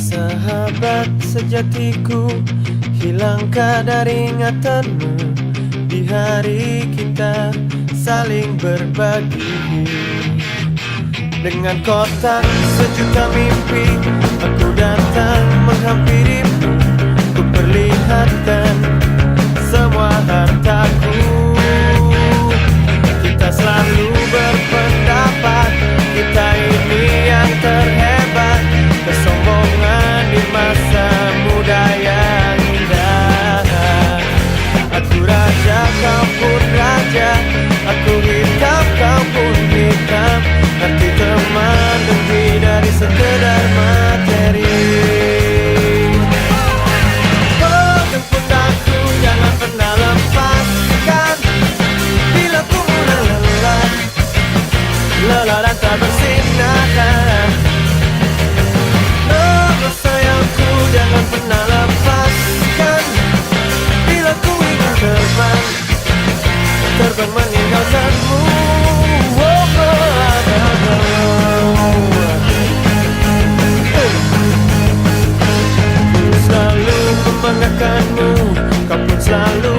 Sahabat sejatiku, hilangkah dari ingatanmu di hari kita saling berbagi. Dengan kotak sejuta mimpi, aku datang menghampirimu. Ku perlihatkan semua hartaku. Kita selalu berpendapat kita ini yang terhebat. Kesombongan di masa muda yang indah. Aku raja, kau pun raja. Aku hitam, kau pun hitam. Arti teman lebih dari sekedar materi. Oh, jemput aku, jangan pernah lepaskan. Bila ku mulai lelah, lelah dan tak bersinar. Oh, sayangku, jangan pernah lepaskan. Bila ku ingin terbang, terbang meninggalkanmu. Selalu membanggakanmu, kau pun selalu